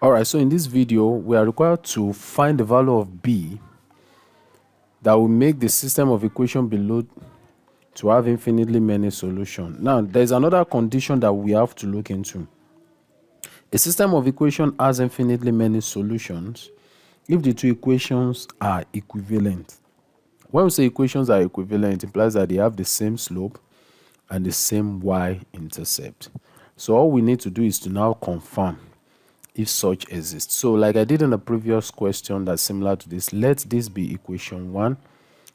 Alright, so in this video, we are required to find the value of b that will make the system of equation below to have infinitely many solutions. Now, there's another condition that we have to look into. A system of equation has infinitely many solutions if the two equations are equivalent. When we say equations are equivalent, it implies that they have the same slope and the same y-intercept. So all we need to do is to now confirm if such exists. So like I did in the previous question that's similar to this, let this be equation 1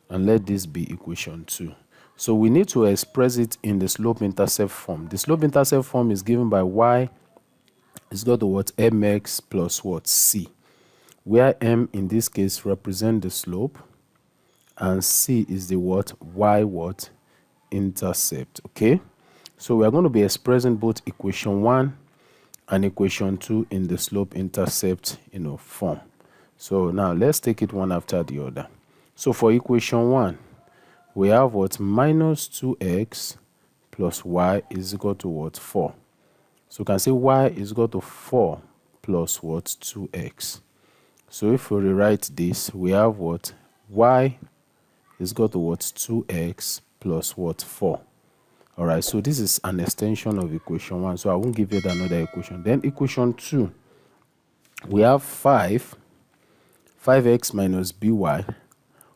and let this be equation 2. So we need to express it in the slope-intercept form. The slope-intercept form is given by y is equal to what? Mx plus what? C, where m in this case represent the slope and c is the what? Y what? Intercept. Okay, so we are going to be expressing both equation 1 and equation 2 in the slope-intercept form. So now let's take it one after the other. So for equation 1, we have what? Minus 2x plus y is equal to what? 4. So we can say y is equal to 4 plus what? 2x. So if we rewrite this, we have what? Y is equal to what? 2x plus what? 4. All right, so this is an extension of equation 1, so I won't give it another equation. Then equation 2, we have 5x minus by.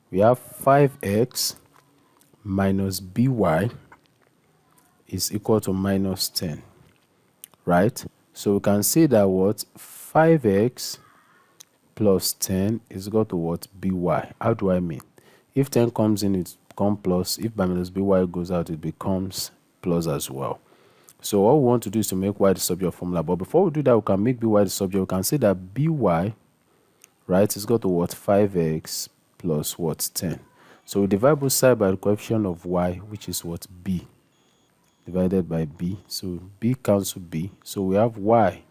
We have 5x minus by is equal to minus 10, right? So we can say that what? 5x plus 10 is equal to what? By. How do I mean? If 10 comes in, it becomes plus. If by minus by goes out, it becomes plus as well. So all we want to do is to make y the subject formula. But before we do that, we can make by the subject. We can say that by, right, is equal to what? 5x plus what? 10. So we divide both sides by the coefficient of y, which is what? B, divided by b. So b cancel b. So we have y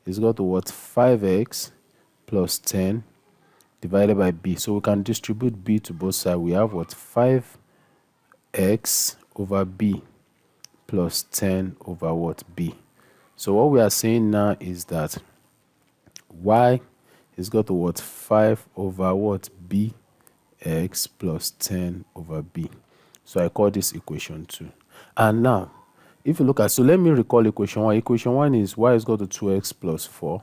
is equal to what? 5x plus 10 divided by b. So we can distribute b to both sides. We have what? 5x over b plus 10 over what? B. So what we are saying now is that y is equal to what? 5 over what? B x plus 10 over b. So I call this equation 2. And now, if you look at, so let me recall equation 1. Equation 1 is y is equal to 2x plus 4.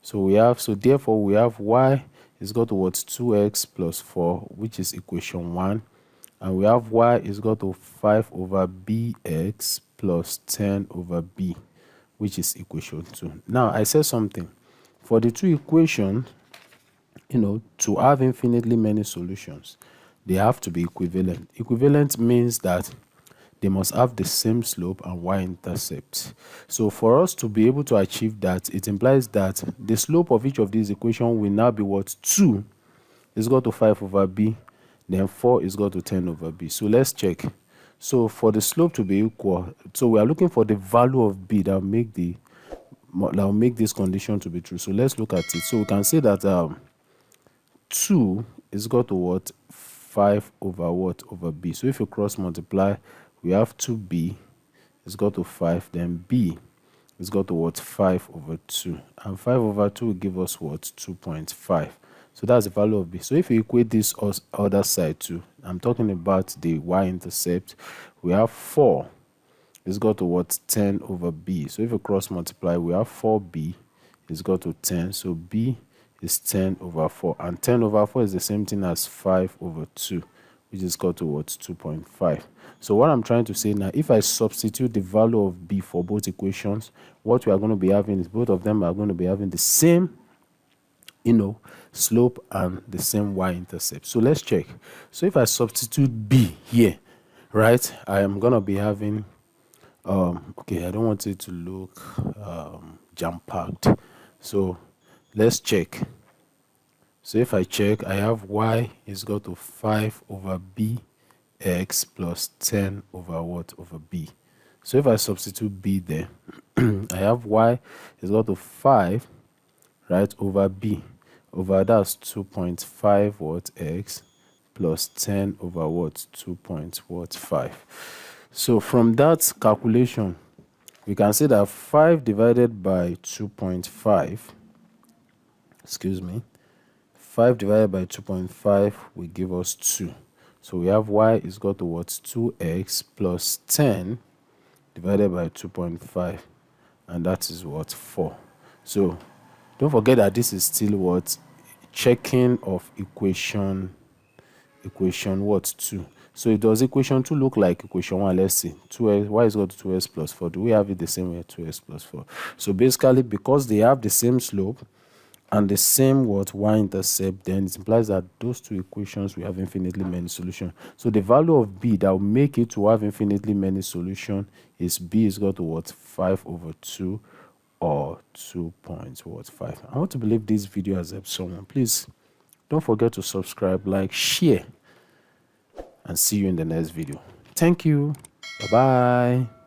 So we have, so therefore we have y is equal to what? 2x plus 4, which is equation 1. And we have y is equal to 5 over bx plus 10 over b, which is equation 2. Now, I said something. For the two equations, to have infinitely many solutions, they have to be equivalent. Equivalent means that they must have the same slope and y-intercept. So for us to be able to achieve that, it implies that the slope of each of these equations will now be what? 2 is equal to 5 over b, then 4 is equal to 10 over b. So let's check. So for the slope to be equal, so we are looking for the value of b that will make this condition to be true. So let's look at it. So we can say that 2 is equal to what? 5 over what? Over b. So if you cross multiply, we have 2b is equal to 5, then b is equal to what? 5 over 2. And 5 over 2 will give us what? 2.5. So that's the value of b. So if you equate this other side too, I'm talking about the y-intercept, we have 4 is equal to what? 10 over b. So if you cross multiply, we have 4b is equal to 10. So b is 10 over 4. And 10 over 4 is the same thing as 5 over 2, which is equal to what? 2.5. So what I'm trying to say now, if I substitute the value of b for both equations, what we are going to be having is both of them are going to be having the same slope and the same y-intercept. So let's check. So if I substitute b here, right, I am going to be having okay, I don't want it to look jam-packed. So let's check. So if I check, I have y is equal to 5 over bx plus 10 over what? Over b. So if I substitute b there, I have y is equal to 5, right, over b. Over that's 2.5 what? X plus 10 over what? 2.5. So from that calculation, we can say that 5 divided by 2.5 excuse me, 5 divided by 2.5 will give us 2. So we have y is equal to what? 2x plus 10 divided by 2.5, and that is what? 4. So don't forget that this is still what? Checking of equation what? 2. So does equation 2 look like equation 1? Let's see. 2x, y is equal to 2x plus 4. Do we have it the same way? 2x plus 4. So basically, because they have the same slope and the same what? Y-intercept, then it implies that those two equations will have infinitely many solutions. So the value of b that will make it to have infinitely many solutions is b is equal to what? 5 over 2 or 2.5. I want to believe this video has helped someone. Please don't forget to subscribe, like, share, and see you in the next video. Thank you. Bye bye.